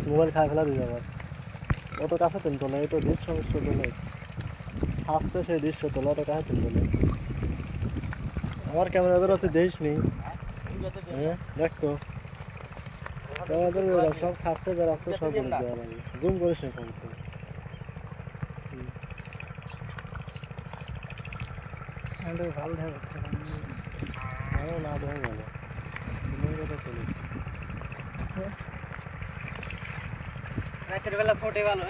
mobile খাই ফেলা দিবে আবার অত কাছে তুলতো না এই তো ডিশ সমস্যা তোলে ফার্স্টে সেই ডিশটা তোলা অত কাছে তুলতো না আমার ক্যামেরা ধর হচ্ছে দেখিস নি হ্যাঁ দেখতো ক্যামেরা সব ফার্স্টে বের আসতো সব করে দেওয়া লাগে জুম করিস না ফোন তো ভালো থাকে না দেখা গেল রাতের বেলা ফোটে ভালো